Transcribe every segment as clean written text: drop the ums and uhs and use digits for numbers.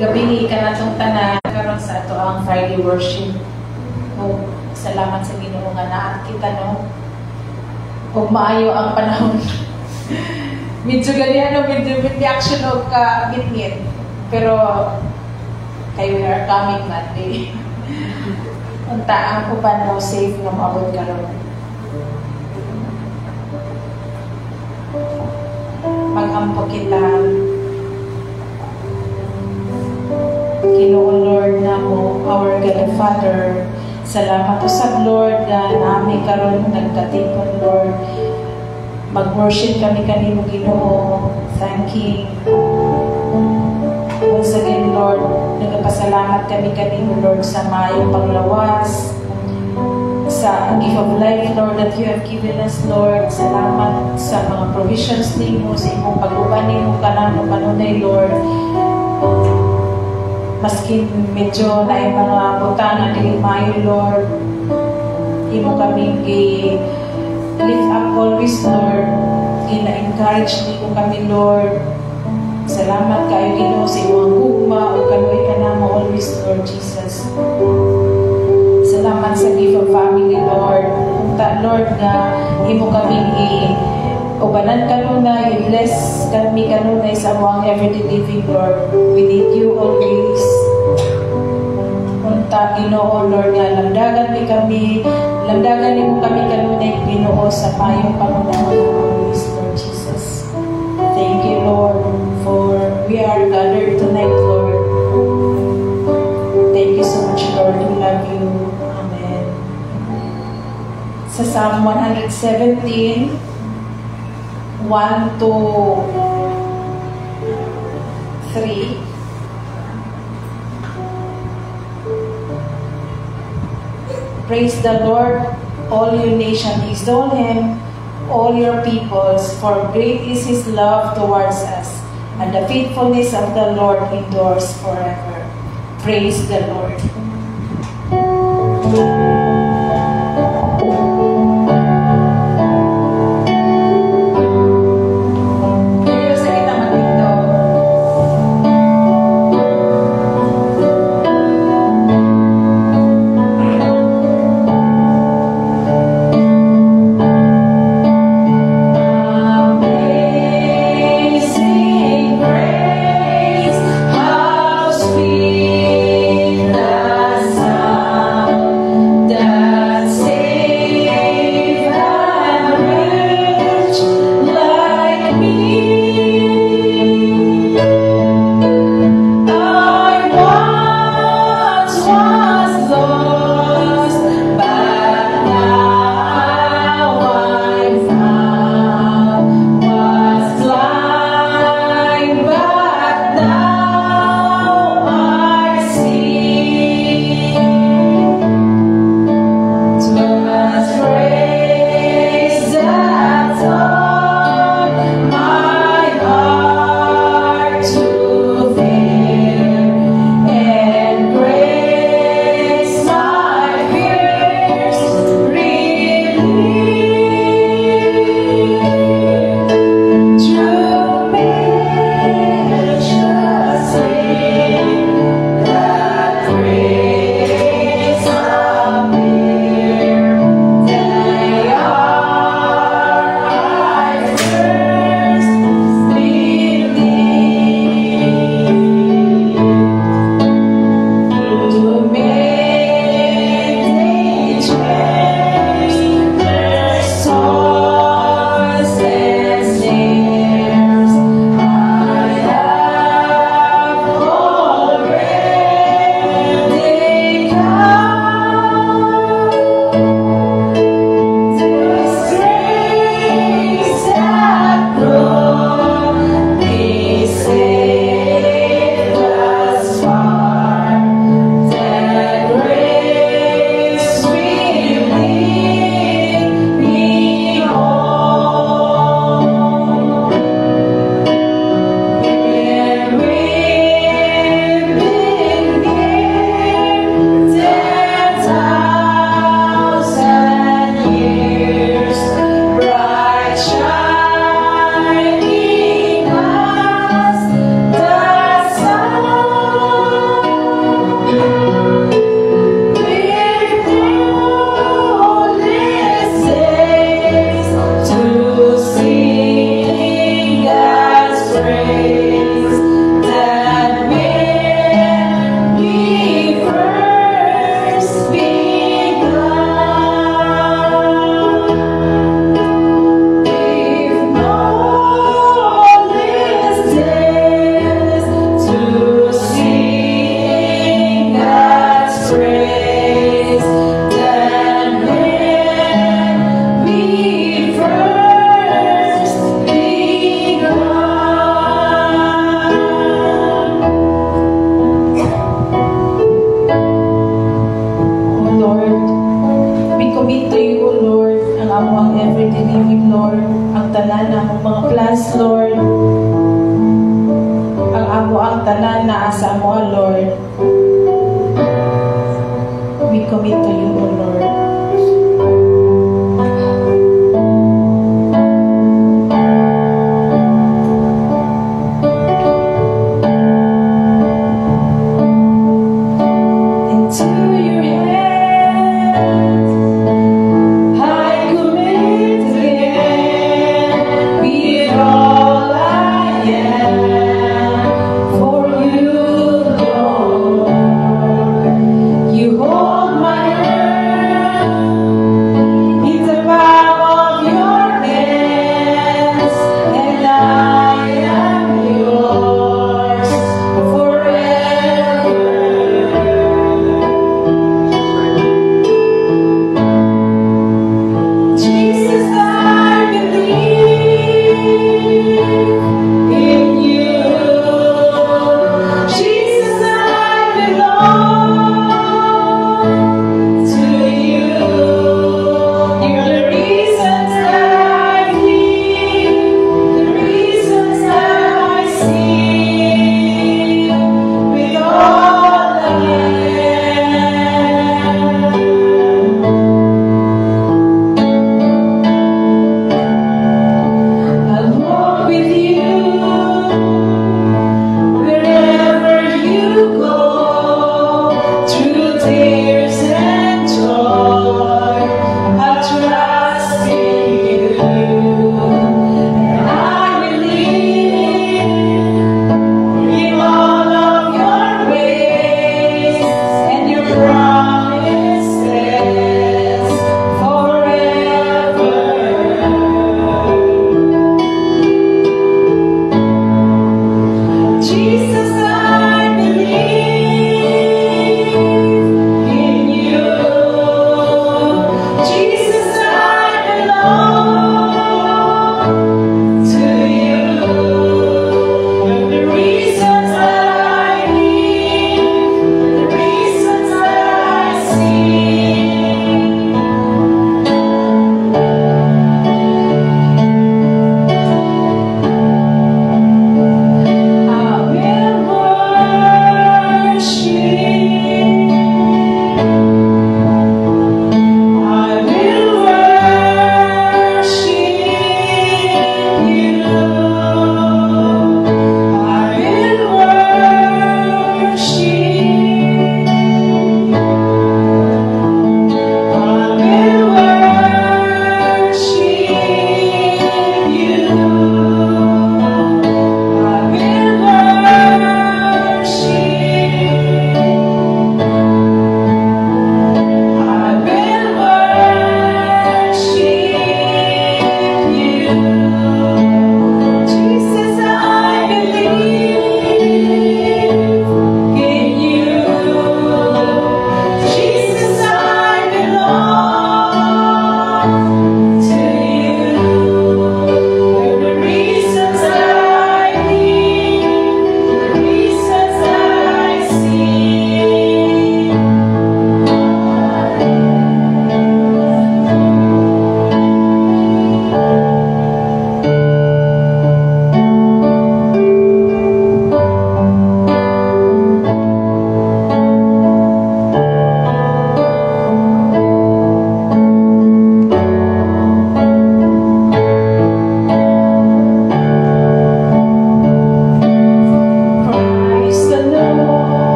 gabi ka na itong tanan karon sa ato ang Friday worship. Salamat sa Ginoo nga naa kita no. Ug maayo ang panahon. Medyo ganyan medyo action og ka bitngit. Pero kay we are coming Monday. Unta ang uban mo safe nga maabot karon. Mag-ampo kita. Ginoo Lord na mo, our God and Father. Salamat po sa Lord na namin karon nagkatipon Lord. Mag-worship kami kanimo Ginoo. Thank you. Once again Lord, nagpasalamat kami kanimo Lord sa maayong paglawas, sa gift of life Lord that you have given us Lord. Salamat sa mga provisions nimo, sa imong pag-uban nimo kanang panunay Lord. Maski medyo na yung mga butana dili mayo Lord, imo kami lift up always Lord, ina-encourage nimo kami Lord. Salamat kayo Ginoo sa imong gugma o kanoy ka na mo always Lord Jesus. Salamat sa gift of family Lord. Unta Lord na imo kami ubanan kanuna, you bless kami kanuna sa among everyday living Lord. We need you always. Unta Ginoo Lord nga landagan mi kami, landagan nimo kami kanuna Ginoo sa mayong pangunahon always Lord Jesus. Thank you Lord for we are gathered tonight Lord. Thank you so much Lord, we love you. Amen. Sa Psalm 117 1 to 3. Praise the Lord, all you nations, extol Him, all your peoples, for great is His love towards us, and the faithfulness of the Lord endures forever. Praise the Lord. How sweet the tanan na asa mo, Lord. We commit to you, O Lord. You hold my hand.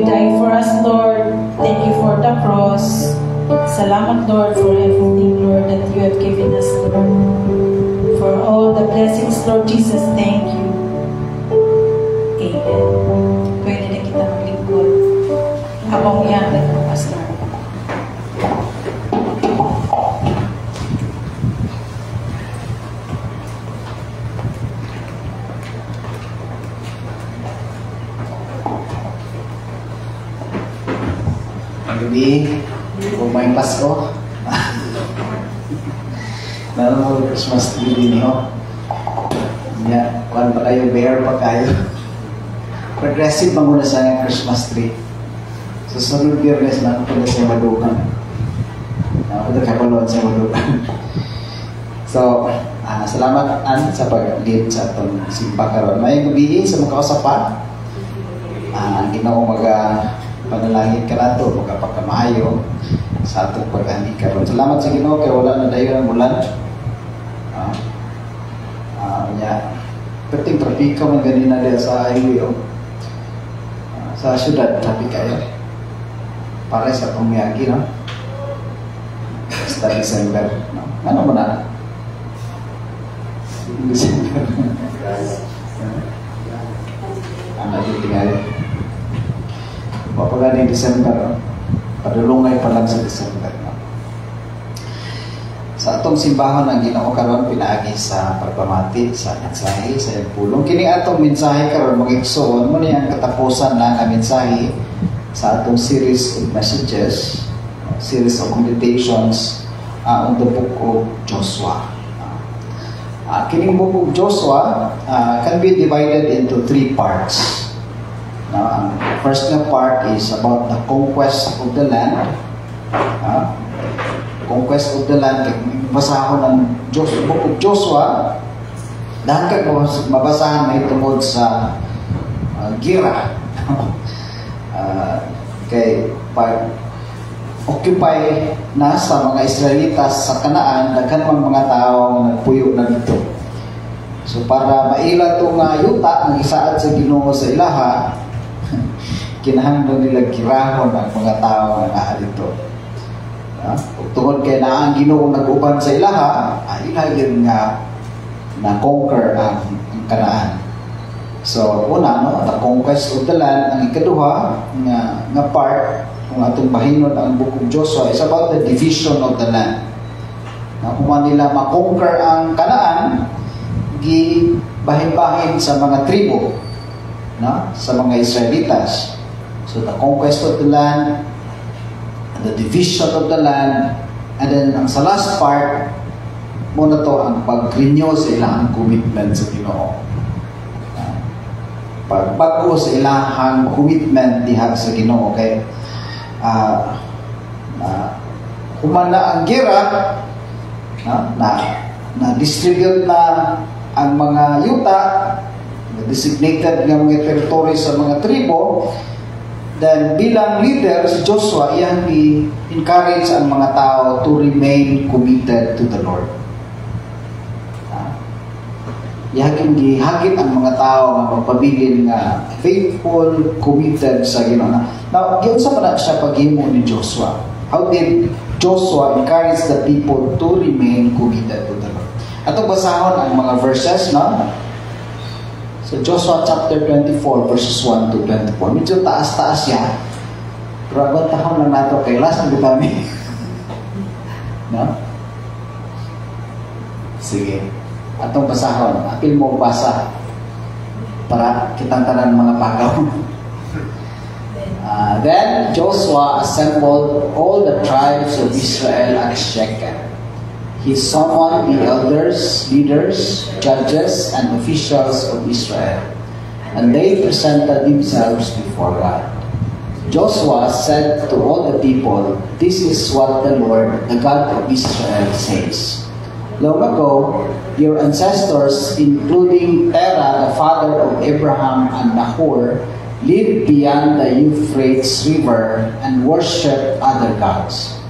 you died for us, Lord. Thank you for the cross. Salamat, Lord, for everything, Lord, that you have given us, Lord. For all the blessings, Lord Jesus, thank you. Amen. Pwede na kita maglingkod. Habang iyan ng pastor. Gabi, kung may Pasko, nalang mo Christmas tree din nyo. Yeah, kung ba kayo, bear pa kayo. Progressive ba muna sa Christmas tree? Susunod Biyernes na ako sa Madukan. Ako ka palon sa Madukan. So, salamat an sa pag-give sa itong simpa karon. May gabi sa mga kausapan. Ginoo panalangin ka na ito, magkapagkamaayo sa atong pag-andi karon. Salamat sa Ginoo kay wala na dayon ang ulan. Perting trapika man ganina dito sa highway sa syudad, traffic kayo. Para sa pumiyagi, no? Basta December, no? Ano mo na? December. Ano dito tingali? Papagaling December, no? Padulungay pa lang sa December, no? Sa atong simbahan ang Ginoo karon pinaagi sa pagpamati sa mensahe sa pulong. Kini atong mensahe karon mag-igsoon mo ni ang katapusan ng mensahe sa atong series of messages, series of meditations on the book of Joshua. Kining book of Joshua can be divided into 3 parts. Ang first na part is about the conquest of the land. Conquest of the land, basahon ng book of Joshua, dahil ka mabasahan may tungkol sa gira. Kay pag-occupy na sa mga Israelitas sa Kanaan, daghan mang mga tao nagpuyo na dito. So para maila itong yuta ng isaad sa Ginoo sa ilaha, kinahanglan nila girahon ang mga tao na naa dito. Tungod kay na ang Ginoo nag-uban sa ilaha, ilagin nga na-conquer ang Kanaan. So, una, no, the conquest of the land. Ang ikaduha nga part, kung atong bahinon ang book of Joshua, is about the division of the land. Kung nila ma-conquer ang Kanaan, gibahin-bahin sa mga tribo, no, sa mga Israelitas. So, the conquest of the land, the division of the land, and then ang sa last part, muna to ang pag-renew sa ilang commitment sa Ginoo. Pagbago sa ilang commitment diha sa Ginoo, okay? Humana ang gira, na-distribute na ang mga yuta, designated ng mga territory sa mga tribo. Then bilang leader si Joshua, iyang i-encourage ang mga tao to remain committed to the Lord. Ihagit ang mga tao nga magpabilin nga faithful, committed sa Ginoo. Now, giunsa man siya paghimo ni Joshua? How did Joshua encourage the people to remain committed to the Lord? Atong basahon ang mga verses, no? So Joshua chapter 24 verses 1 to 24. Medyo taas-taas yan. Pero agad tahon lang nato kay last ang bitami. No? Sige. Atong basahon. Apil mo basa para kitang tanan mga pagaw. Then Joshua assembled all the tribes of Israel at Shechem. He summoned the elders, leaders, judges, and officials of Israel, and they presented themselves before God. Joshua said to all the people, "This is what the Lord, the God of Israel, says. Long ago, your ancestors, including Terah, the father of Abraham and Nahor, lived beyond the Euphrates River and worshipped other gods.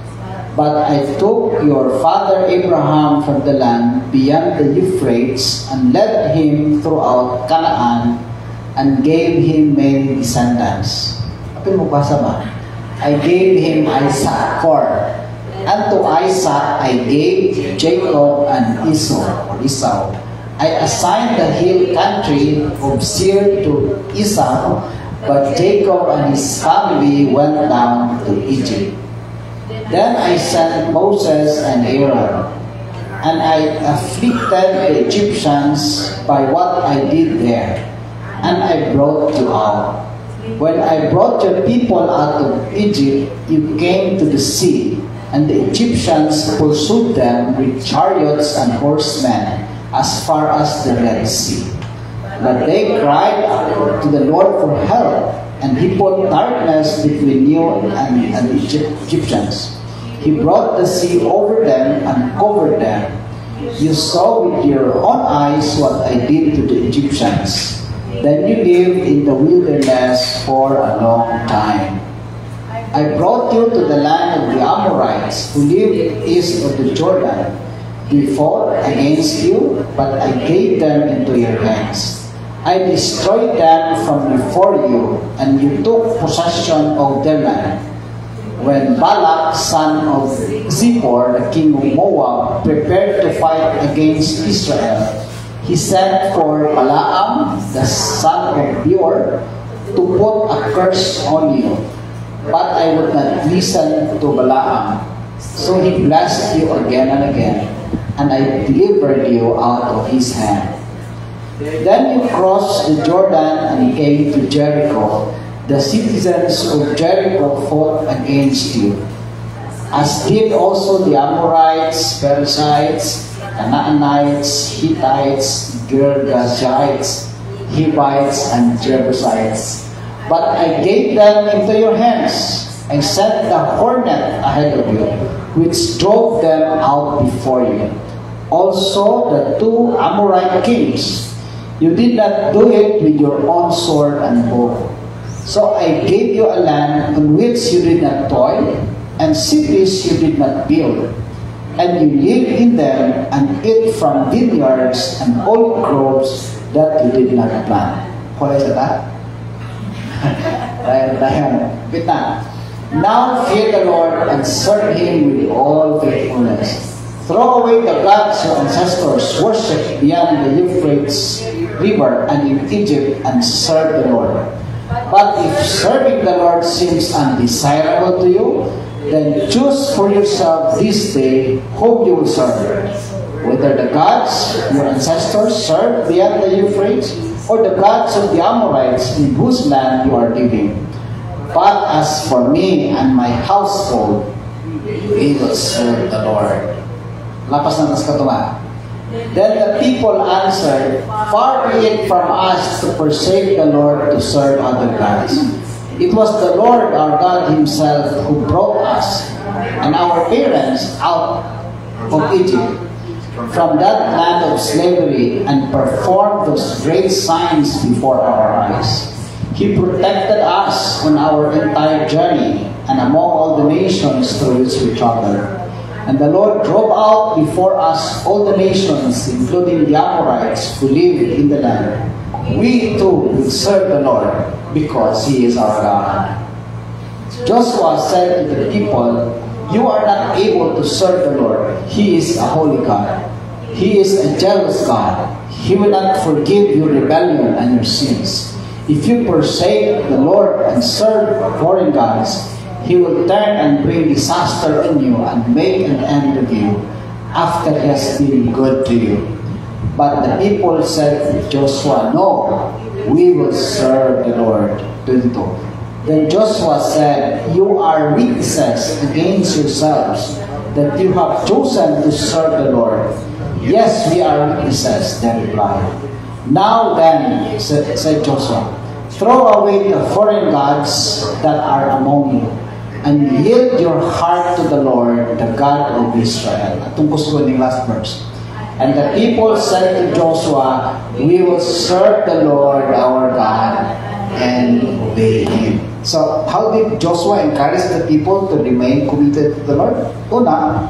But I took your father Abraham from the land beyond the Euphrates and led him throughout Canaan and gave him many descendants. Kapag magbasa ba? I gave him Isaac for. And to Isaac I gave Jacob and Esau. I assigned the hill country of Seir to Esau, but Jacob and his family went down to Egypt. Then I sent Moses and Aaron, and I afflicted the Egyptians by what I did there, and I brought you out. When I brought your people out of Egypt, you came to the sea, and the Egyptians pursued them with chariots and horsemen as far as the Red Sea. But they cried to the Lord for help, and he put darkness between you and the Egyptians. He brought the sea over them and covered them. You saw with your own eyes what I did to the Egyptians. Then you lived in the wilderness for a long time. I brought you to the land of the Amorites, who lived east of the Jordan. They fought against you, but I gave them into your hands. I destroyed them from before you, and you took possession of their land. When Balak, son of Zippor, the king of Moab, prepared to fight against Israel, he sent for Balaam, the son of Beor, to put a curse on you. But I would not listen to Balaam. So he blessed you again and again, and I delivered you out of his hand. Then you crossed the Jordan and came to Jericho. The citizens of Jericho fought against you, as did also the Amorites, Perizzites, Canaanites, Hittites, Girgashites, Hivites, and Jebusites. But I gave them into your hands. I sent the hornet ahead of you, which drove them out before you. Also the 2 Amorite kings. You did not do it with your own sword and bow. So I gave you a land on which you did not toil, and cities you did not build. And you lived in them and ate from vineyards and olive groves that you did not plant. Kulay sa ta? Now fear the Lord and serve Him with all faithfulness. Throw away the gods your ancestors worshipped beyond the Euphrates River and in Egypt, and serve the Lord. But if serving the Lord seems undesirable to you, then choose for yourself this day whom you will serve, whether the gods your ancestors served beyond the Euphrates, or the gods of the Amorites in whose land you are living. But as for me and my household, we will serve the Lord. Lapas na nas katuma. Then the people answered, far be it from us to forsake the Lord to serve other gods. It was the Lord our God Himself who brought us and our parents out of Egypt, from that land of slavery, and performed those great signs before our eyes. He protected us on our entire journey and among all the nations through which we traveled. And the Lord drove out before us all the nations, including the Amorites who lived in the land. We too will serve the Lord, because He is our God. Joshua said to the people, you are not able to serve the Lord. He is a holy God. He is a jealous God. He will not forgive your rebellion and your sins. If you forsake the Lord and serve foreign gods, He will turn and bring disaster on you and make an end of you after He has been good to you. But the people said to Joshua, no, we will serve the Lord. 22. Then Joshua said, you are witnesses against yourselves that you have chosen to serve the Lord. Yes, we are witnesses, they replied. Now then, said Joshua, throw away the foreign gods that are among you, and yield your heart to the Lord, the God of Israel. Atong gusto ko ng last verse. And the people said to Joshua, we will serve the Lord our God and obey Him. So, how did Joshua encourage the people to remain committed to the Lord? Una,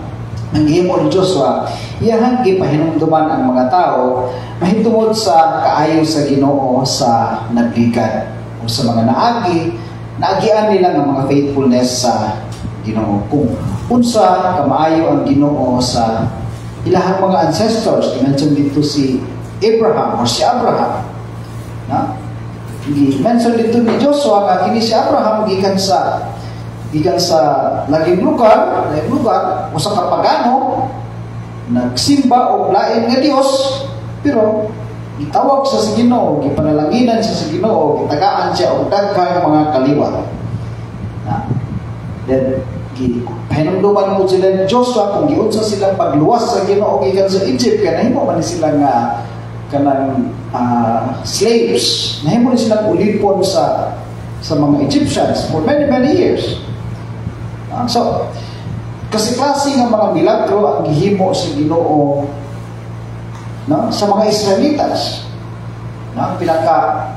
ang gihimo ni Joshua, iyahang gipahinumduman ang mga tao mahitungod sa kaayo sa Ginoo sa naglikan o sa mga naagi naagian nila ng mga faithfulness sa Ginoo. Kung unsa kamaayo ang Ginoo sa ilahang mga ancestors, i-mention dito si Abraham or si Abraham. Na? I-mention dito ni Joshua nga kini si Abraham gikan sa laging lugar usa ka pagano nagsimba og lain nga Dios, pero gitawag sa Ginoo, gipanalanginan siya sa Ginoo, gitagaan siya og daghang mga kaliwat. Na then hinumduman mo sila ni Joshua kung giunsa silang pagluwas sa Ginoo gikan sa Egypt, kaya nahimo man sila nga kanang slaves, nahimo silang ulipon sa mga Egyptians for many years. So kasi klase ng mga milagro ang gihimo sa Ginoo, no, sa mga Israelitas. No, pinaka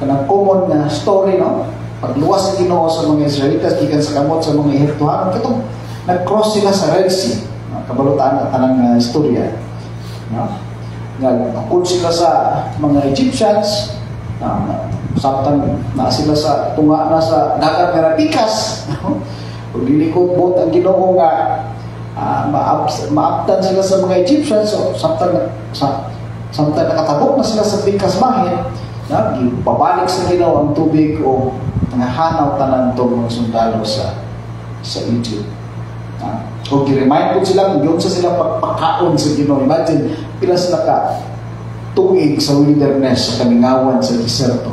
kanang common na story, no, pagluwas sa Ginoo sa mga Israelitas gikan sa kamot sa mga Ehiptohanon, katong nag-cross sila sa Red Sea, no, kabalutaan at tanang istorya, no, nga nakul sila sa mga Egyptians, samtang na sila sa tunga na sa dagat nga pikas, no? Lilikod bot ang Ginoo nga maaptan sila sa mga Egyptians, so samtang nakatabok na sila sa pikas bahin, na babalik sa Ginoo ang tubig o nangahanaw tanan tong mga sundalo sa Egypt. O gi-remind ko sila kung yun sa sila pagpakaon sa Ginoo. Imagine pila sila ka tuig sa wilderness, sa kamingawan sa deserto,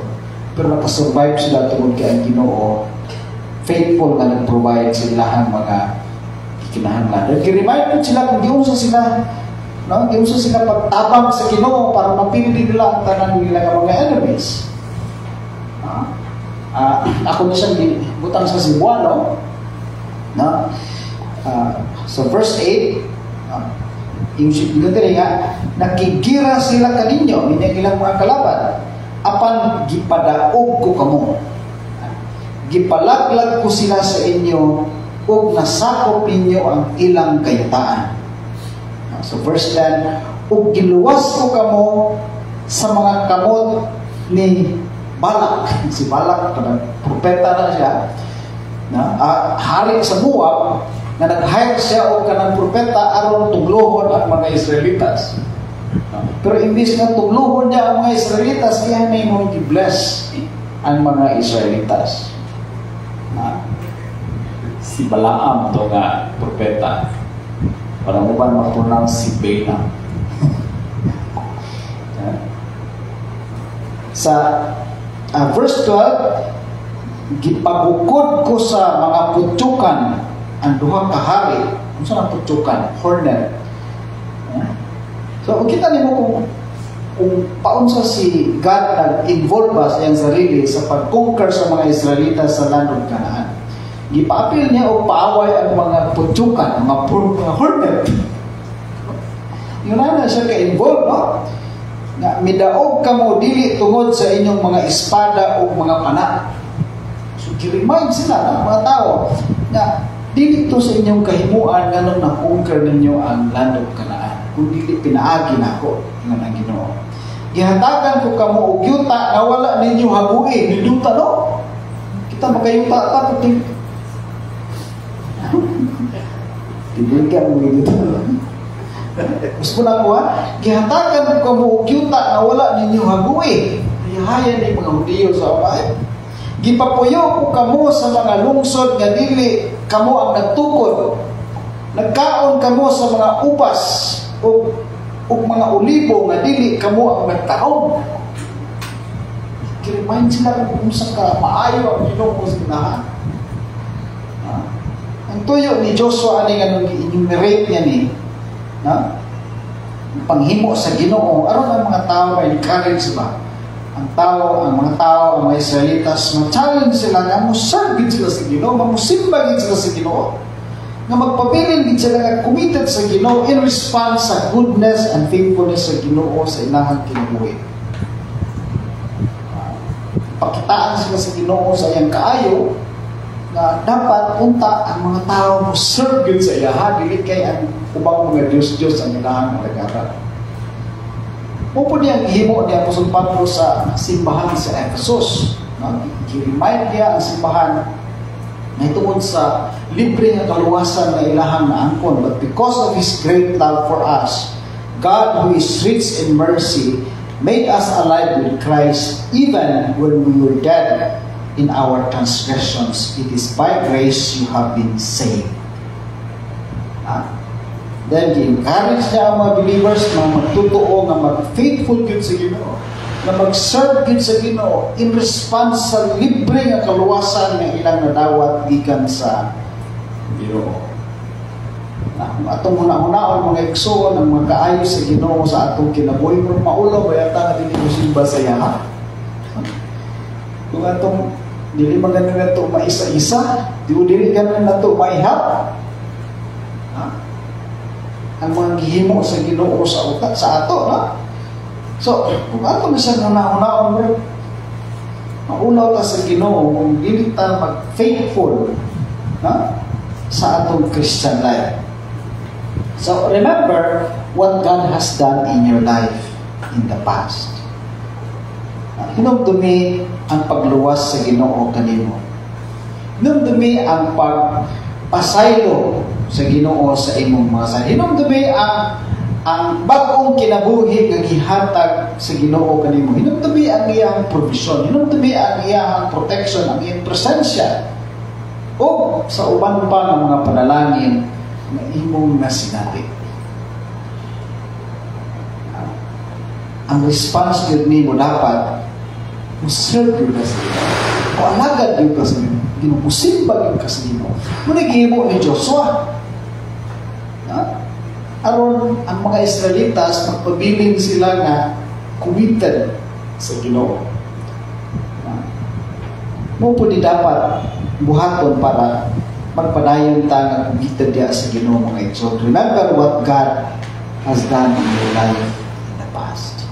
pero nakasurvive sila tungod kay ang Ginoo faithful na nag-provide sa ilahang mga kinahanglan. At i-remind ko sila kung giunsa sila, no, giunsa sila pagtabang sa Ginoo para mapili nila ang tanan nila ng mga enemies. Ako na siyang butang sa Cebuano, no? So verse 8, yung diri nga, nakigira sila kaninyo, ninyang ilang mga kalaban, apan gipadaog ko kamo. Gipalaglag ko sila sa inyo ug nasakop ninyo ang ilang kayutaan. So verse 10, ug giluwas ko kamo sa mga kamot ni Balak. Si Balak, propeta na siya, hari sa Moab, na nag-hire siya o kanang propeta aron tuglohon ang mga Israelitas. Pero imbis na tuglohon niya ang mga Israelitas, kaya may mo i-bless ang mga Israelitas. Si Balaam to nga propeta, para mo ba ma-pronounce si Balaam? Sa verse 12, gipagukod ko sa mga putsukan ang duha ka hari. Ano sa putsukan? Hornet. So, kita nimo kung paunsa si God nag-involve ba sa iyang sarili sa pag-conquer sa mga Israelitas sa land of Canaan. Gipaapil niya o paaway ang mga putsukan, ang mga hornet. Yun na siya ka-involve, no? Na midaog ka mo dili tungod sa inyong mga espada o mga pana. So, i-remind sila ng mga tao na dili to sa inyong kahimuan nga nung na-conquer ninyo ang land of Canaan. Kung dili pinaagi na ako nga ng Ginoo. Gihatagan ko kamo og yuta na wala ninyo habuin. Niluta, no? Kita makayuta ta puting. Tibigyan mo dito. Gusto na ko, gihatagan ko kamo og yuta na wala ninyo habuin. Hayahayan ni mga Hudiyo sa abay. Gipapuyo ko kamo sa mga lungsod nga dili kamo ang nagtukod. Nagkaon kamo sa mga upas o mga olibo nga dili kamo ang nagtaon. Remind sila kung sa ka maayo ang Ginoo sa ginahan. Ang tuyo ni Joshua ani nga i-enumerate niya ni, panghimo sa Ginoo aron ang mga tao ay encourage ba. Ang mga tao, ang mga Israelitas, ma-challenge sila nga mo-serve sila sa Ginoo, mamusimba sila sa Ginoo, nga magpabilin din sila nga committed sa Ginoo in response sa goodness and faithfulness sa Ginoo sa ilahang kinabuhi. Pakitaan sila sa Ginoo sa iyang kaayo na dapat punta ang mga tao mo-serve sa ilaha, dili kay ang ubang mga Diyos-Diyos ang ilahang nalagaran. Upo niya ang ihimo ni Apostol Pablo sa simbahan sa Ephesus. No? I-remind niya ang simbahan na tungod sa libre nga kaluwasan na ilahang naangkon. But because of His great love for us, God, who is rich in mercy, made us alive with Christ even when we were dead in our transgressions. It is by grace you have been saved. Then, i-encourage niya ang mga believers na magtotoo, na mag-faithful good sa Ginoo, na mag-serve good sa Ginoo in response sa libre nga kaluwasan na ilang nadawat gikan sa Ginoo. Atong huna-hunaon mga igsoon ang mga kaayo sa Ginoo sa atong kinabuhi, pero maulaw ba yata nga dili mo simba sa yaha? Kung atong dili maganda na ito maisa-isa, dili ganun na ito maihap. Ang mga gihimo sa Ginoo sa utak sa ato, na? So, kung ato na siya huna-hunaon, maulaw ta sa Ginoo kung dili ta mag-faithful sa atong Christian life. So, remember what God has done in your life in the past. Hinumdumi ang pagluwas sa Ginoo kanimo. Hinumdumi ang pagpasaylo sa Ginoo sa imong mga sa. Hinumdumi ang bagong kinabuhi nga gihatag sa Ginoo kanimo. Hinumdumi ang iyang provision. Hinumdumi ang iyang protection, ang iyang presensya. O sa uban pa ng mga panalangin na imong nasinabi. Ang response yun nimo dapat serve yun ka sa Ginoo. O alagad yun ka sa Ginoo. Musimba yun ka sa Ginoo. Munagihimo ni Joshua. Aron ang mga Israelitas magpabiling sila nga committed sa Ginoo. Mo po di dapat buhaton para magpadayon ta nga committed diya sa Ginoo mga igsoon. Remember what God has done in your life in the past.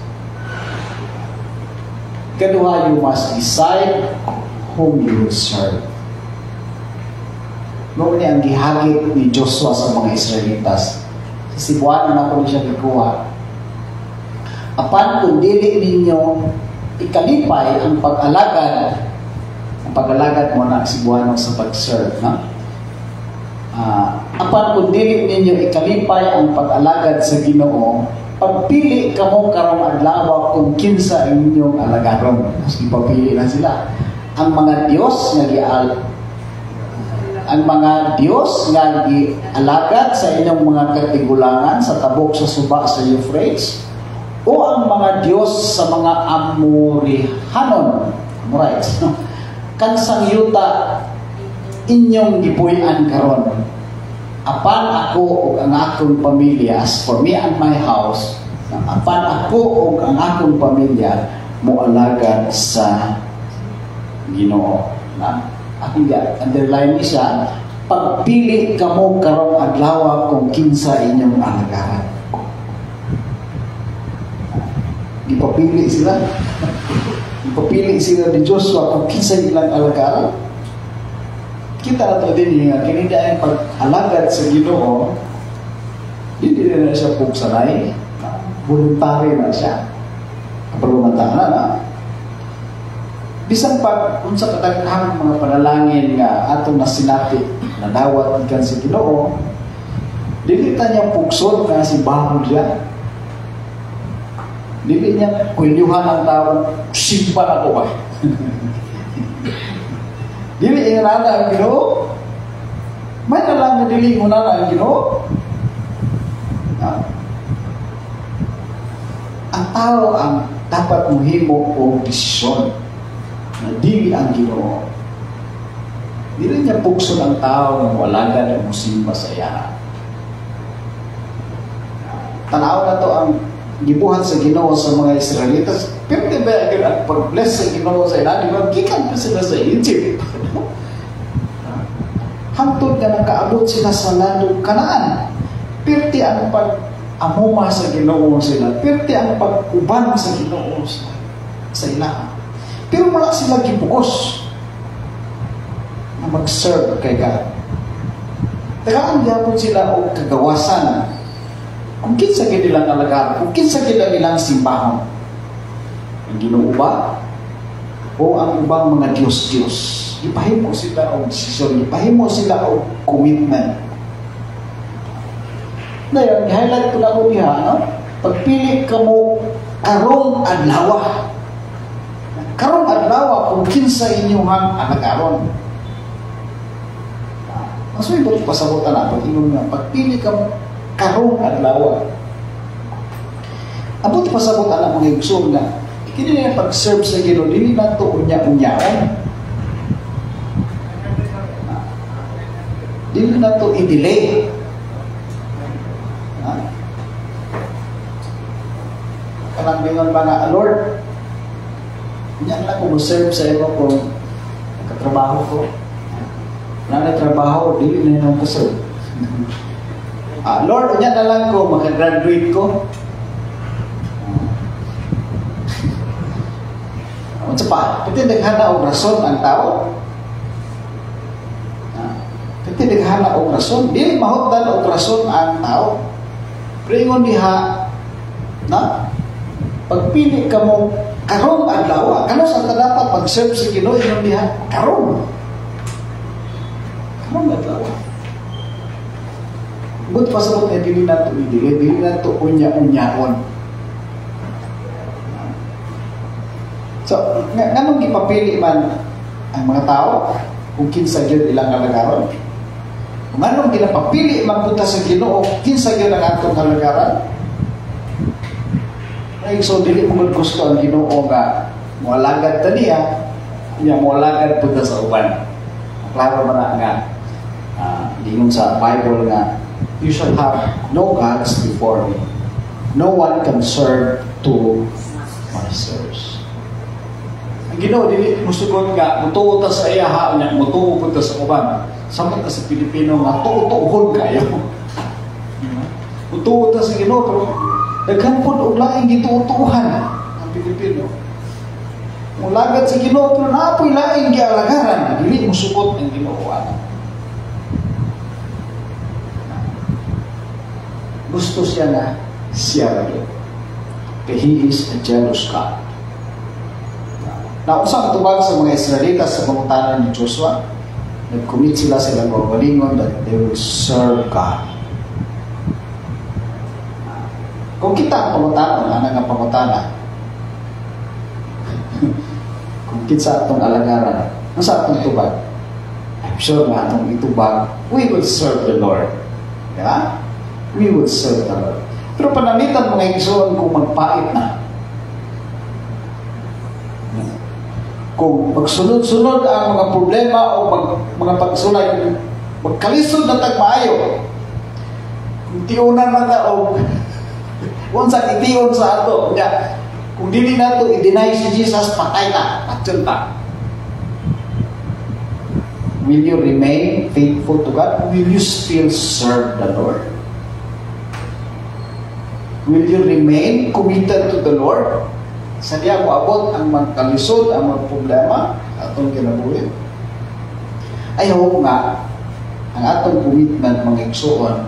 Kadua, you must decide whom you will serve. Noon niya ang gihagit ni Joshua sa mga Israelitas. Sa Cebuano na ko siya gikuha. Apan kung dili ninyo ikalipay ang pag-alagad mo na Cebuano sa pag-serve, no? Apan kung dili ninyo ikalipay ang pag-alagad sa Ginoo, pagpili kamo karong adlaw kung kinsa ang inyong alagaron. Mas ipapili na sila. Ang mga Dios nga gialagad sa inyong mga katigulangan sa tabok sa suba sa Euphrates, o ang mga Diyos sa mga Amorihanon, Amorites, no? Kansang yuta inyong gipuy-an karon. Apan ako o ang akong pamilya, as for me and my house, apan ako o ang akong pamilya moalagad sa Ginoo. Akong underline ni siya, pagpili kamo karong adlaw kung kinsa inyong alagaran. Ipapili sila. Ipapili sila ni Joshua kung kinsa ilang alagaran. Kita na ito din nga, kinida ang pag-alagad sa Ginoo, hindi na siya pugsanay, voluntary na siya. Kapag na. Bisan pag kung sa kataghang mga panalangin nga atong nasinati na dawat ikan si Ginoo, dili ta niya pugsod nga si bahod siya. Dili niya kulyuhan ang tao, simpa na ko ba? Dili inana ang Ginoo. May nalang na dili inana ang Ginoo. Ang tao ang dapat muhimo o desisyon na dili ang Ginoo. Dili niya pugsod ang tao ng walagan at musimba sa iya. Tanaw na to ang gibuhat sa Ginoo sa mga Israelitas. Pero di ba ang pag-bless sa Ginoo sa ila? Di ba? Gikan pa sila sa Egypt. Hantod na nakaabot sila sa landong Kanaan. Pirti ang pag-amuma sa Ginoo sila. Pirti ang pag-uban sa Ginoo sa ila. Pero wala sila gibukos na mag-serve kay God. Tagaan gyapon sila og kagawasan. Kung kinsa gid ilang alagaran, kung kinsa gid ilang simbahon. Ang Ginoo ba? o ang ibang mga Diyos-Diyos. Ipahimo sila o desisyon, ipahimo sila o commitment. Ngayon, i-highlight ko na ko diha, no? Pagpili ka mo karong adlaw. Karong adlaw kung kinsa inyong alagaron. Mas may buti pasabutan na pag-ingon nga, pagpili ka mo karong adlaw. Ang buti pasabutan na mga igsoon nga, kini na pag-serve sa Ginoo, dili na ito unya-unyaon. Dili na ito i-delay. Kanang bingon mga Lord, yan lang kung serve sa iyo kung katrabaho ko. Wala na trabaho, dili na yung kaserve. Lord, yan na lang kung makagraduate ko. Unsa pa? Pati naghana og rason ang tao. Pati naghana og rason. Dili mahutdan og rason ang tao. Pero ingon diha, na pagpili ka mo karong adlaw, kano sa dapat pag-serve sa Ginoo ingon diha karong adlaw. But pasabot ay dili na to dili na to unya-unyaon. So, nganong gipapili man ang mga tao kung kinsa gyud ilang kalagaran? Kung nganong ginapapili man punta sa Ginoo kinsa gyud ang atong kalagaran? Ay so dili mo gusto ang Ginoo nga moalagad ta niya, niya moalagad punta sa uban. Klaro man nga dingon sa Bible nga you shall have no gods before me. No one can serve two masters. Ang Ginoo dili musugon nga mutuo ta sa iya ha nya mutuo punta sa uban. Samot ka sa Pilipino nga tuo-tuon kayo. Mutuo ta sa Ginoo pero daghan pud og laing gitutuhan ang Pilipino. Mulagad sa Ginoo pero naapoy laing gialagaran dili musukot ang Ginoo ana. Gusto siya na siya rin. Kaya He is a jealous God. Nausang tubag sa mga Israelita sa pangutanan ni Joshua, nag-commit sila silang magalingon that they will serve God. Kung kita ang pangutanan, nga pangutanan, kung kita itong alagaran, ano sa itong tubag? I'm sure na itong itubag, we will serve the Lord. Yeah? We will serve the Lord. Pero panamitan mga igsoon kung magpait na. Kung magsunod-sunod ang mga problema o mga pagsulay, magkalisod na tagmaayo. Kung tiunan na ta o unsa itiyon sa ato, kung dili na ito i-deny si Jesus, patay na, patyon ta. Will you remain faithful to God? Will you still serve the Lord? Will you remain committed to the Lord? Sadya mo abot ang magkalisod, ang mga problema atong kinabuhi. I hope nga ang atong commitment mga igsoon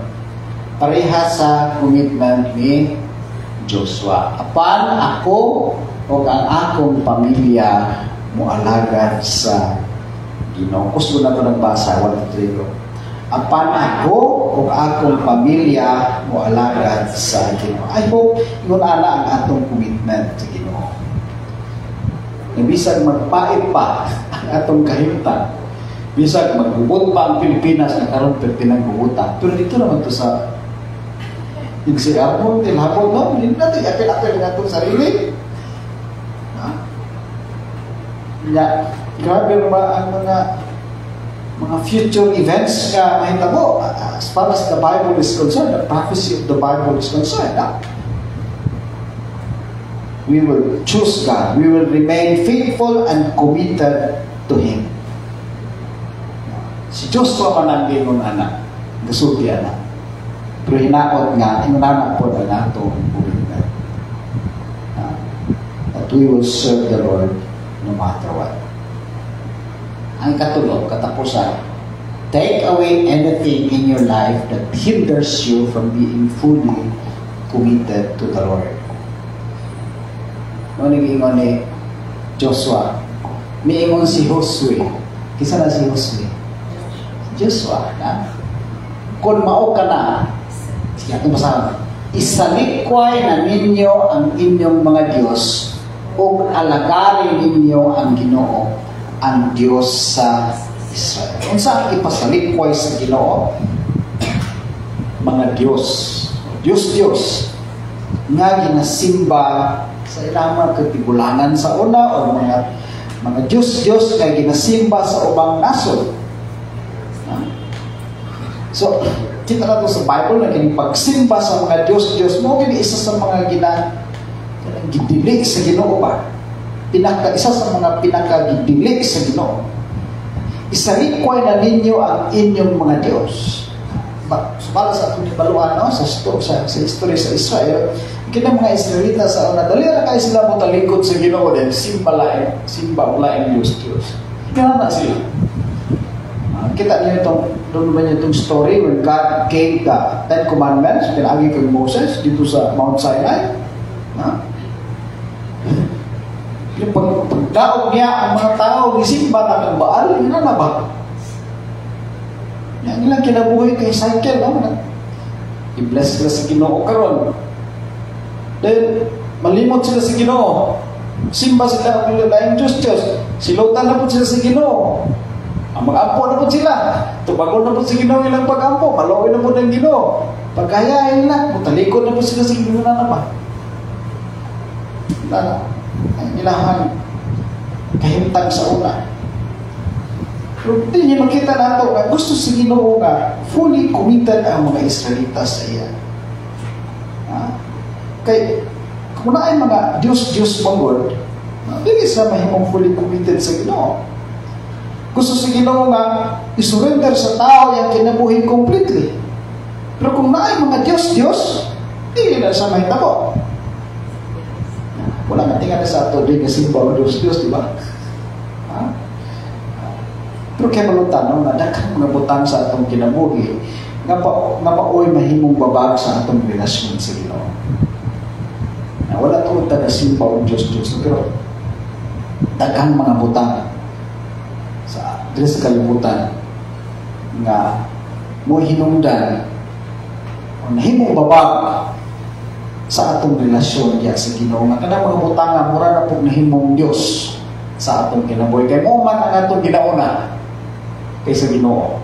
pareha sa commitment ni Joshua. Apan ako o ang akong pamilya moalagad sa Ginoo. Gusto na ito nagbasa, 1-3. Apan ako o akong pamilya moalagad sa Ginoo. I hope yun ana ang atong commitment sa Ginoo. Bisag magpait pa ang atong kahimtan, bisag maghubot pa ang Pilipinas na karon pinaghubutan. Pero dito naman to sa NCR mo, tilhabot mo, hindi natin apel-apel ng atong sarili. Grabe ba ang mga future events nga mahitabo as far as the Bible is concerned, the prophecy of the Bible is concerned. We will choose God. We will remain faithful and committed to Him. Si Joshua man ang gingon anak, gasuti anak. Pero hinaot nga, hinananak po na natong commitment. That we will serve the Lord no matter what. Ang katulog, katapusan, take away anything in your life that hinders you from being fully committed to the Lord. Noong nag-iingon ni Joshua, miingon si Josue. Kisa na si Josue? Joshua, na? Kung mao ka na, sige, itong basahan. Isalikway na ninyo ang inyong mga Diyos o alagarin ninyo ang Ginoo, ang Diyos sa Israel. Kung saan ipasalikway sa Ginoo? Mga Diyos. Diyos nga ginasimba sa ilang mga katigulangan sa una o mga Diyos nga ginasimba sa ubang nasod. So, kita na ito sa Bible na pagsimba sa mga Diyos, mo isa sa mga gidili sa Ginoo ba? Isa sa mga pinakagidili sa Ginoo. Isalikway na ninyo ang inyong mga Diyos. Para sa itong ibaluan, no? sa history sa Israel, kina mga Israelita sa una, dali na kayo sila mo talikod sa Ginoo din, simba ulaing Diyos. Kaya na sila. Kita niyo doon ba niyo itong story when God gave the Ten Commandments, pinagi kay Moses dito sa Mount Sinai. Yung pagdaog niya ang mga tao, isimba na ng Baal, yun na ba? Yan nilang kinabuhay kay cycle, no? I-bless sila sa Ginoo karon. Then, malimot sila sa Ginoo. Simba sila ang laing Diyos. Silutan na po sila sa Ginoo. Ang mag-ampo na po sila. Tubagon na po sa Ginoo ilang pag-ampo. Malawin na po ng Ginoo. Pagkayain na. Mutalikod na po sila sa Ginoo na ba? Ang ilahan kahimtang sa una. Pero hindi niyo makita nato na gusto sa Ginoo nga fully committed ang mga Israelita sa iya. Kay kung na ay mga Diyos mangod, hindi sa mahimong fully committed sa Ginoo. Gusto sa Ginoo nga isurrender sa tao yung kinabuhi completely. Pero kung na ay mga Diyos, hindi na sa mahitabo. Wala matingan na sa ato din kasi bawa Diyos, di ba? Pero kaya malutan, no? Nadakang mga butang sa atong kinabuhi nga paoy mahimong babag sa atong relasyon sa Ginoo. Wala ito taga-simba o Diyos, pero daghang mga butang sa kalibutan nga mo hinungdan o nahimong babag sa atong relasyon diya sa Ginoo nga kanang mga butang nga mura na pug nahimong Dios sa atong kinabuhi kay mo man ang atong ginauna kaysa Ginoo.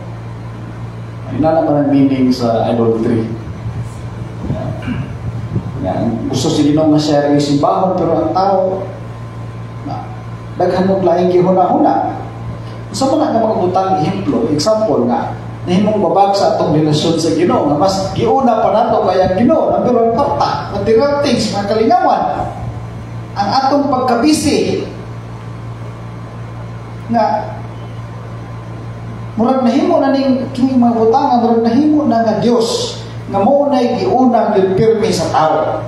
Ina naman ang meaning sa idolatry. Yan, gusto si Ginoo nga share yung simbahon pero ang tao daghan mo laing gihuna-huna. Sa mga mga butang example nga nahimong babag sa atong relasyon sa Ginoo nga mas giuna pa nato kaya Ginoo number 1 parta material things mga kalingawan ang atong pagkabisi nga murag nahimo na ning kining mga butang murag nahimo na nga Dios nga mao nay giuna gyud pirmi sa tao.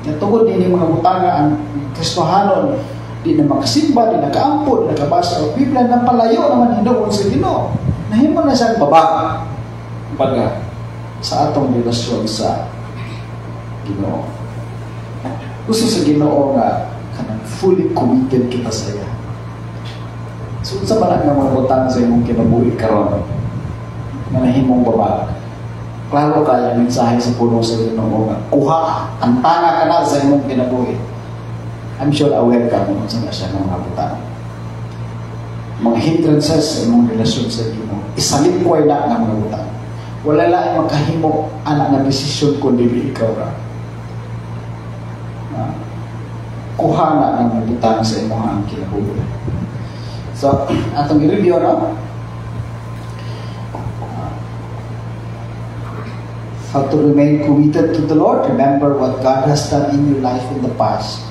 Natugod din yung mga butang ang Kristohanon di na makasimba, di na kaampod, nakabasa o Biblia, nang palayo naman hinoon sa Ginoo. Nahimo na siyang babag baga sa atong relasyon sa Ginoo. Gusto sa Ginoo nga kanang fully committed kita sa iya. So sa banak nga mga butang sa imong kinabuhi karon nga nahimong babag. Klaro kaya yung mensahe sa puno sa Ginoo nga kuha ang tanga ka na sa imong kinabuhi. I'm sure aware ka kung saan na siya ng mga butang. Mga hindrances sa imong relasyon sa Ginoo. Isalikway na ng mga butang. Wala lang makahimo anak na desisyon kung dili ikaw ra. Kuha na ng mga butang sa imong kinabuhi. So, atong i-review, no? How to remain committed to the Lord. Remember what God has done in your life in the past.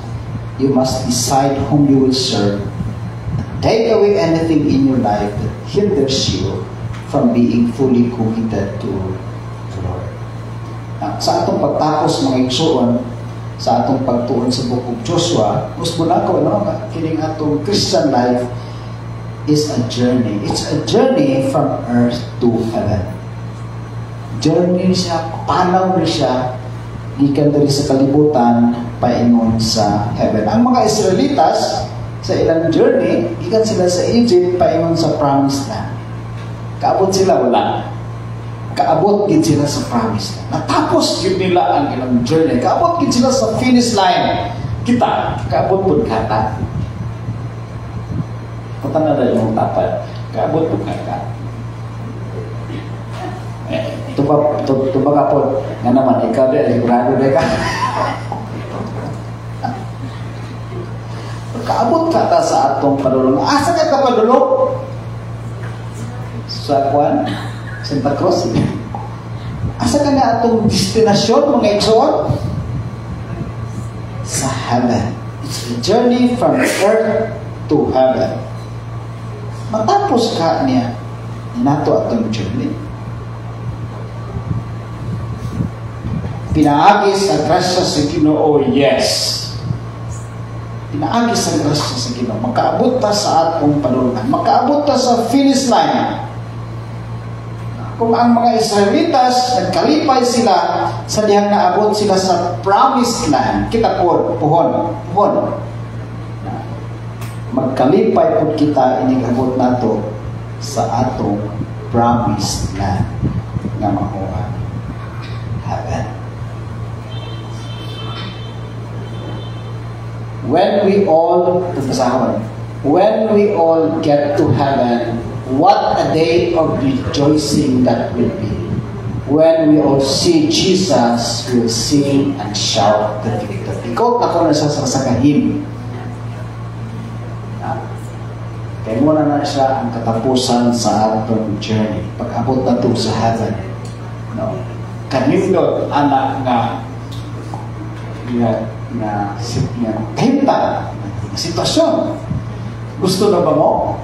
You must decide whom you will serve. Take away anything in your life that hinders you from being fully committed to the Lord. Sa atong pagtapos mga igsoon, sa atong pagtuon sa Book of Joshua, gusto na ko, no? Kining atong Christian life is a journey. It's a journey from earth to heaven. Journey siya, panaw na siya, gikan diri sa kalibutan, paingon sa heaven. Ang mga Israelitas, sa ilang journey, ikan sila sa Egypt, paingon sa promised land. Kaabot sila, wala. Kaabot gid sila sa promised land. Natapos yun nila ang ilang journey. Kaabot gid sila sa finish line. Kita, kaabot po kata. Punta na rin yung tapad. Kaabot po kata. Tubaga po, nga naman, ikaw din, sigurado din ka. Kaabot ka ta sa atong padulong. Asa ka ka padulong? Sa Juan, Santa Cruz. Asa ka nga atong destinasyon, mga igsoon? Sa heaven. It's a journey from earth to heaven. Matapos ka niya, nato atong journey. Pinaagis ang grasya sa Ginoo, yes. Pinaagis ang grasya sa Ginoo. Makaabot ta sa atong panulungan. Makaabot ta sa finish line. Kung ang mga Israelitas, nagkalipay sila sa dihang naabot sila sa promised land. Kita po, puhon. Magkalipay po kita inigabot nato sa atong promised land nga makuha. Heaven. When we all get to heaven, what a day of rejoicing that will be. When we all see Jesus, we will sing and shout the victory. Ikaw na ko na siya sa kahim. Kaya muna na siya ang katapusan sa atong journey. Pag-abot na ito sa heaven. No? Kanindot, anak nga kahimta sitwasyon. Gusto na ba mo?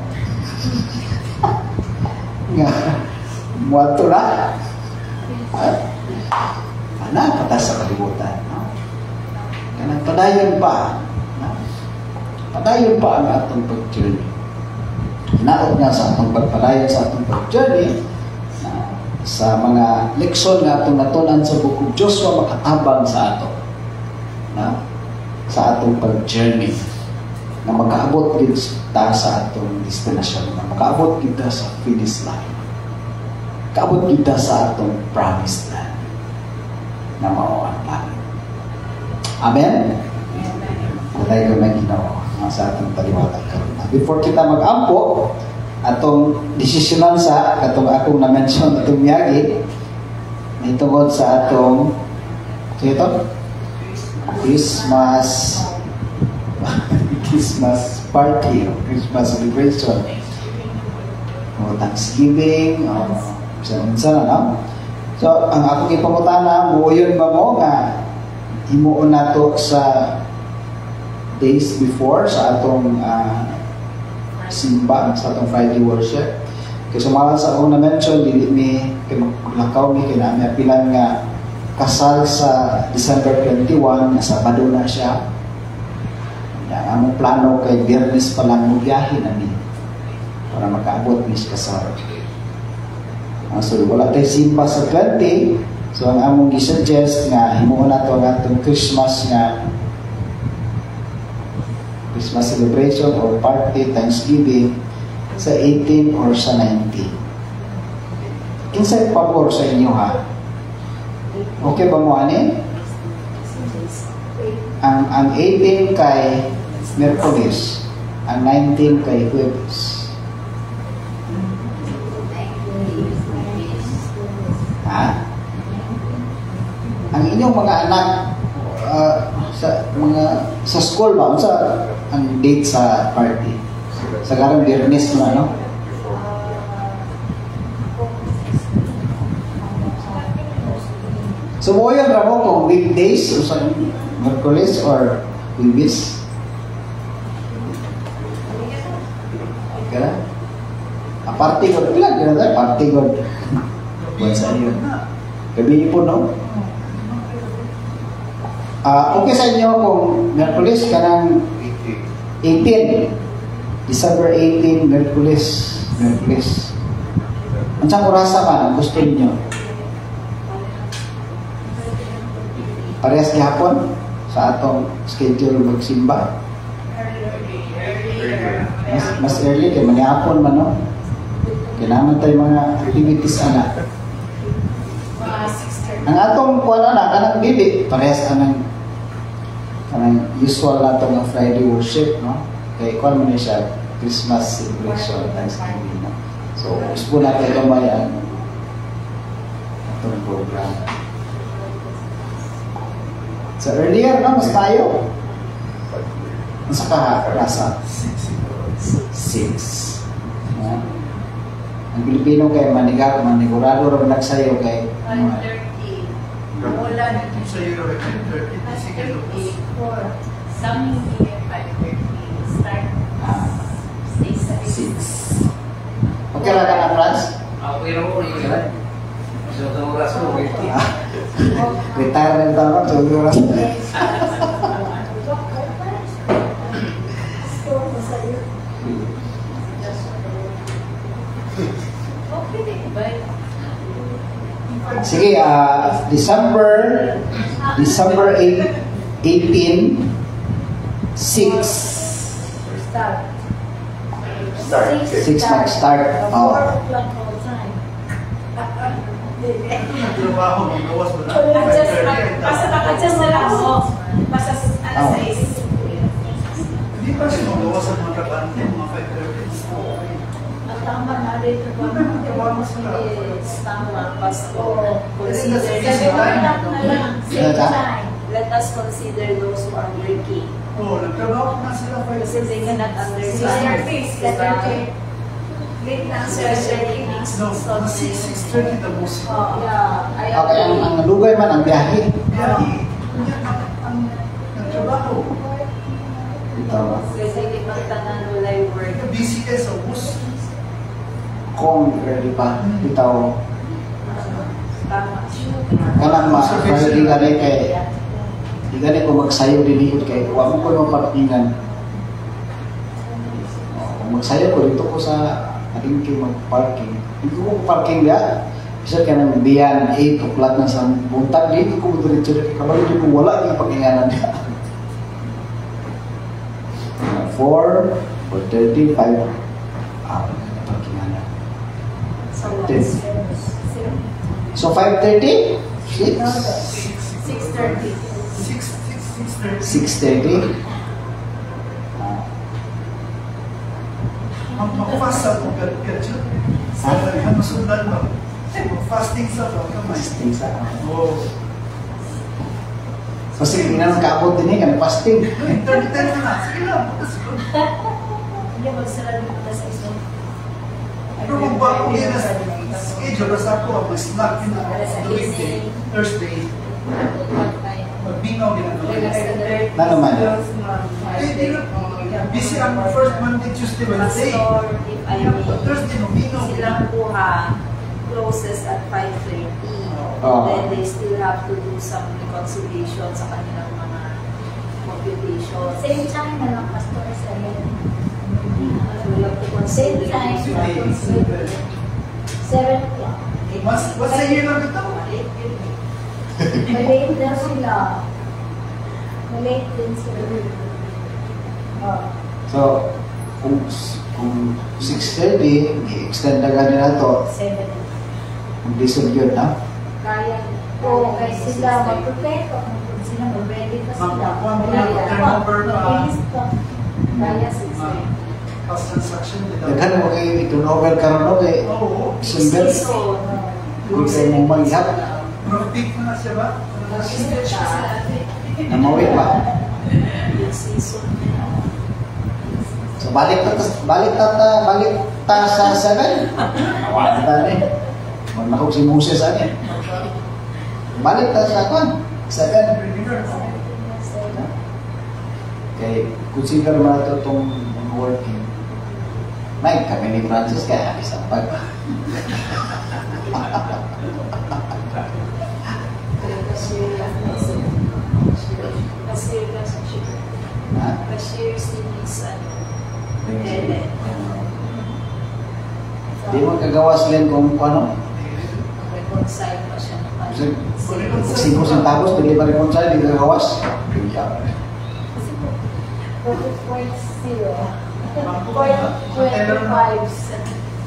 Nga muwato na. Patay sa kalibutan. No? Kanang padayon pa. No? Padayon pa ang atong pag-journey. Naot nga sa atong pagpadayon sa atong pag-journey sa mga leksyon nga atong natunan sa Book of Joshua makatabang sa ato. Sa atong pag-journey na makaabot kita sa atong destinasyon, na makaabot kita sa finish line, kaabot kita sa atong promised land na mao ang langit. Amen? Walay ko na Ginoo sa atong paliwatag karon. Before kita mag-ampo atong desisyonan sa katong akong na-mention atong miyagi may tungod sa atong Christmas party, Christmas celebration, o Thanksgiving, minsan na. So, ang akong ipangutana, muoyon ba mo nga himuon nato sa days before sa atong simba, sa atong Friday worship. Kaya sumalan sa akong na-mention, dili mi, kaya maglakaw mi, kaya namin apilan nga kasal sa December 21, Sabado na siya. Ang among plano kay Biyernes pa lang mo biyahe na ni para makaabot mis kasal. So wala tayo simba sa 20. So ang among gisuggest nga himuon nato ang atong Christmas celebration or party, Thanksgiving sa 18 or sa 19. Kinsay pabor sa inyo ha? Okay ba mo ani? Ang 18 kay Miyerkules, ang 19 kay Huwebes. Ha? Ang inyong mga anak sa school ba sa ang date sa party? Sa garang Biyernes na no? So, mo yun ramo kung weekdays o sa Merkulis or Huwebes? Kaya? Party God. Pilang kaya tayo? Party God. Buwan sa inyo. Gabi niyo po, no? Okay sa inyo kung Merkulis ka ng 18. December 18, Merkulis. Ang saan kurasa ka? Ang gusto niyo? Parehas ni hapon sa atong schedule magsimba. mas early kay manihapon man no. Kailangan tayo mga activities ana. Mga 6:30. Ang atong kuan ana kanang dili parehas kanang usual nato nga Friday worship no. Kay kuan man siya Christmas celebration, Thanksgiving no. So gusto natin gamay ang atong program. So earlier no mas tayo. Nasa ka nasa 6. Ang Pilipino kay manigurado ro nagsayo kay 5:30. Wala na Sa Euro, 10:30. 4. Some here 5:30. Start 6. 6. Okay ra ka na Franz? Ako yung ulit. So, itong oras mo, wait. Retire na daw so oras. Sige, December 18, 6 Start. 6 mag-start. Oh. 4 o'clock all time. Trabaho, magawas mo na. Adjust na lang ako. Basta Oh. 6. Hindi pa siya magawas ang mga trabaho ng mga 5:30. Tama na rin ito ba? Yes, tama. Pasto. Consider Same time. Let us consider those who are working. Oo, nagtrabaho na sila Kasi they cannot understand. Late na ang No, 6:30 the most. Yeah. Okay, ang lugay man ang biyahe. Biyahe. Ang nagtrabaho. Ito. Kasi hindi magtanan wala yung work. Busy kayo sa bus. Kung ready pa, bitaw. Tama. Kanang ma-ready gani kay di gani ko magsayo dinihod kay wa mo ko yung parkingan. Magsayo ko dito ko sa adingki mag-parking. Dito ko parking dia. Bisa ka nang biyan 8 o'clock na sa buntag dito ko diretso dito kabalo di ko wala yung parkinganan dia. 4 or 35 parkinganan. So 5:30? 6? 6:30. 6:30? Mag-fast sa itong gadget. Ano sundan mo? Mag-fasting sa ito. Fasting sa Oo. Kasi hindi na nakaabot din kan fasting. 30 na. Sige lang. Hindi magsara dito na sa iso. Pero magbago yun na schedule na sa ako. Mag-snack yun na. Wednesday, Thursday. Magbingaw din ang Na naman. busy ang first Monday, Tuesday, Wednesday. If I may, Thursday, no, bingaw. silang buha closes at 5:30. Oh. Then they still have to do some reconciliation sa kanilang mga computation. Same time na lang, Pastor, sa So we have to Same consider time. Tuesday. 7 o'clock. What's the year lang ito? Malate na sila. Malate din sila. So, kung 6:30, i-extend na gani na to. 7. Kung disod yun, ha? Kaya Oo, kaya sila mag-prepare pa. Kung sila mag-ready pa sila. Turnover pa. Mag-release pa. kaya 6. Cost transaction. Daghan mo kayo ito-novel karon no kay Oo. December. So, Kung kayo mong mag-ihap, Pro-peak na siya ba? namawit pa. yung season na So, balik ta sa 7. Awan ta ni. Manakog si Moses ani. Balik ta sa 7. Kay consider mo na ito itong working. Mike, kami ni Francis kaya isang pag. Cashier si Miss Helen. Di mo kagawas din kung ano. Reconcile pa siya ng Kasi 5 centavos, pwede pa rin kung saan, di kagawas. 4.0.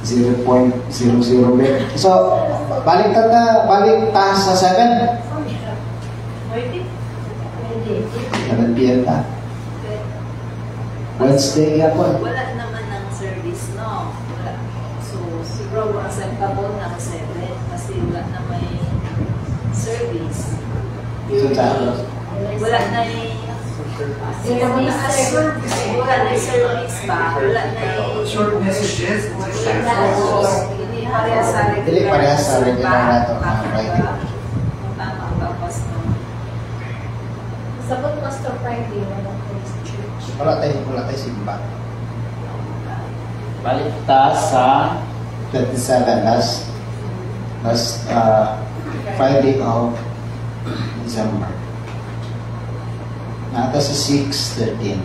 0.00. So, balik ta sa 7. 7 p.m. ta. Wednesday hapon. Wala naman ng service, no? Wala. So, siguro acceptable ng 7 kasi wala na may service. So, Wala na wala na service ba? Wala na Short messages. hindi parehas sa regular na ito. Friday. Tama ba, Pastor? Sabot Pastor Friday, wala ko sa church. Wala tayo simba. Balik ta sa 27 last Friday of December. Nata sa 6:13.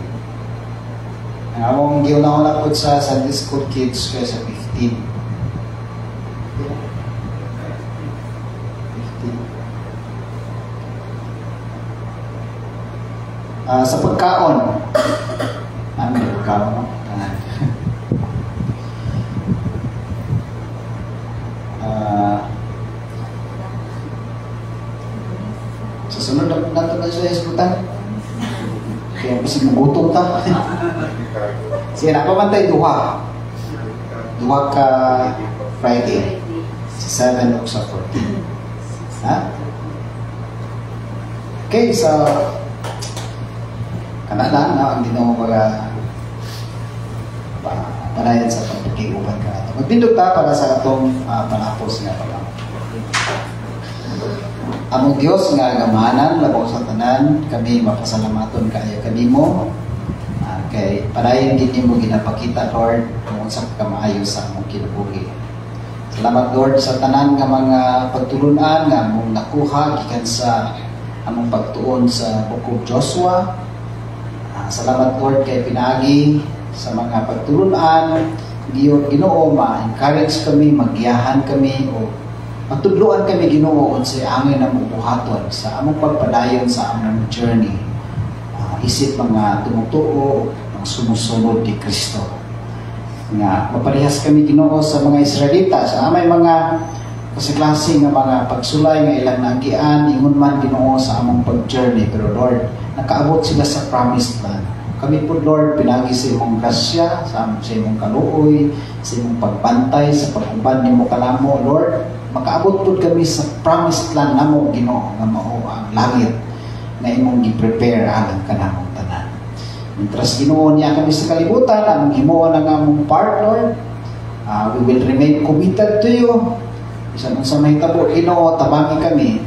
Ang among giunahon na po sa Sunday School Kids kaya sa 15. 15. Sa pagkaon. Ano pagkaon, no? Sa sunod na ito na siya isputan. Kaya bisig magutom ta. Siya napamantay duha ka Friday. Sa 7 o sa 14. Ha? Okay, so kanaan na ang Ginoo mga panayan sa pagkikuban ka nato. Magbindog ta para sa atong panapos nga pala. Among Dios nga gamahanan labaw sa tanan, kami mapasalamaton kaayo kanimo. Kay padayon gid nimo ginapakita Lord kung unsa ka maayo sa among kinabuhi. Salamat Lord sa tanan nga mga pagtulunan nga among nakuha gikan sa among pagtuon sa Book of Joshua. Salamat Lord kay pinaagi sa mga pagtulunan Ginoo ma-encourage kami, magiyahan kami o matudloan kami Ginoo unsay angay na buhaton sa among pagpadayon sa among journey. Isip mga tumutuo ng sumusunod ni Kristo. Nga maparehas kami Ginoo sa mga Israelita sa amay mga klase nga mga pagsulay nga ilang nagian ingon man Ginoo sa among pag-journey, pero Lord nakaabot sila sa promised land. Kami po Lord pinagi sa imong grasya, sa imong kaluoy, sa imong pagbantay, sa pag-uban nimo kanamo Lord. Makaabot po kami sa promised land namo Ginoo nga mao ang langit na imong gi-prepare alang kanamong tanan. Mientras Ginoo niya kami sa kalibutan, ang himuon ang among part Lord, we will remain committed to you. Bisan unsa mahitabo Ginoo, tabangi kami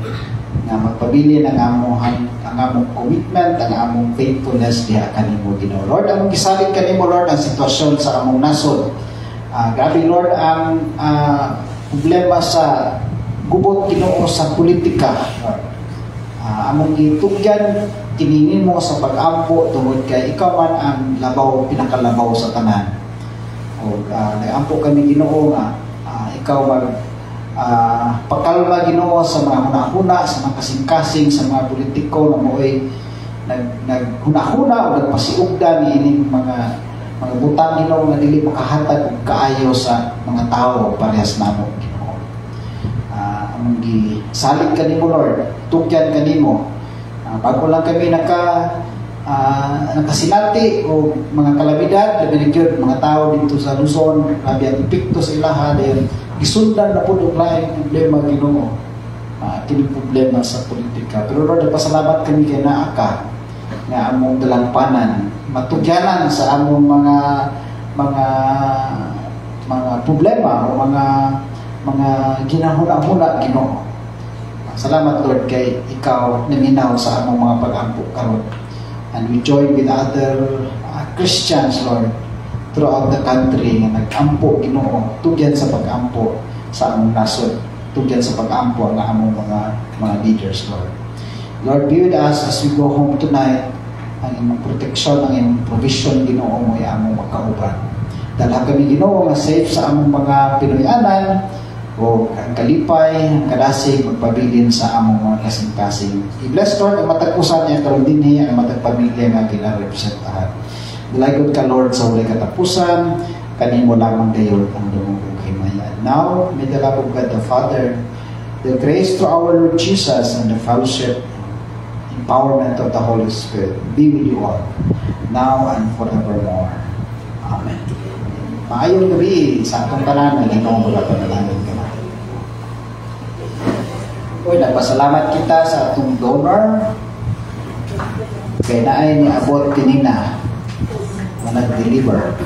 nga magpabilin ang among commitment, ang among faithfulness diha kanimo Ginoo. Lord, among gisalig kanimo Lord ang sitwasyon sa among nasod. Grabe Lord ang problema sa gubot Ginoo sa politika. Lord, among gitugyan tininin mo sa pag-ampo tungod kay ikaw man ang labaw, pinakalabaw sa tanan. O nag-ampo kami Ginoo nga ikaw pagkalma Ginoo sa mga hunahuna, sa mga kasing-kasing, sa mga politiko na mo'y naghunahuna o nagpasiugdan ining mga butang Ginoo nga dili makahatag og kaayo sa mga tao parehas namo Ginoo. Among gisalig kanimo Lord, tugyan kanimo. Bago lang kami nakasinati o mga kalamidad, labi na gyud mga tao dito sa Luzon, labi ang epekto sa ilaha dahil gisundan na po ng laing problema Ginoo. Kini problema sa politika. Pero Lord, pasalamat kami kay naa ka nga among dalampanan, matugyanan sa among mga problema o mga ginahuna-huna Ginoo. Salamat Lord kay ikaw naminaw sa among mga pag-ampo karon. And we join with other Christians Lord throughout the country nga nag-ampo Ginoo, tugyan sa pag-ampo sa among nasod, tugyan sa pag-ampo ng among mga leaders Lord. Lord, be with us as we go home tonight. Ang imong protection, ang imong provision Ginoo mo ay among magkauban. Dala kami Ginoo nga safe sa among mga Pinoyanan o ang kalipay, ang kadasig, magpabilin sa among mga kasing-kasing. I-bless Lord ang matag-usan niya karon dinhi ang matag pamilya nga ginarepresentahan. Dalagon ka Lord sa walay katapusan, kanimo lamang gayon ang lumubog himayan. Now, may the love of God the Father, the grace to our Lord Jesus, and the fellowship, empowerment of the Holy Spirit be with you all, now and forevermore. Amen. Maayong gabi sa atong tanan, ginoo mga panalangin ka. Uy, nagpasalamat kita sa atong donor. Kaya na ay niabot tinina na nag-deliver.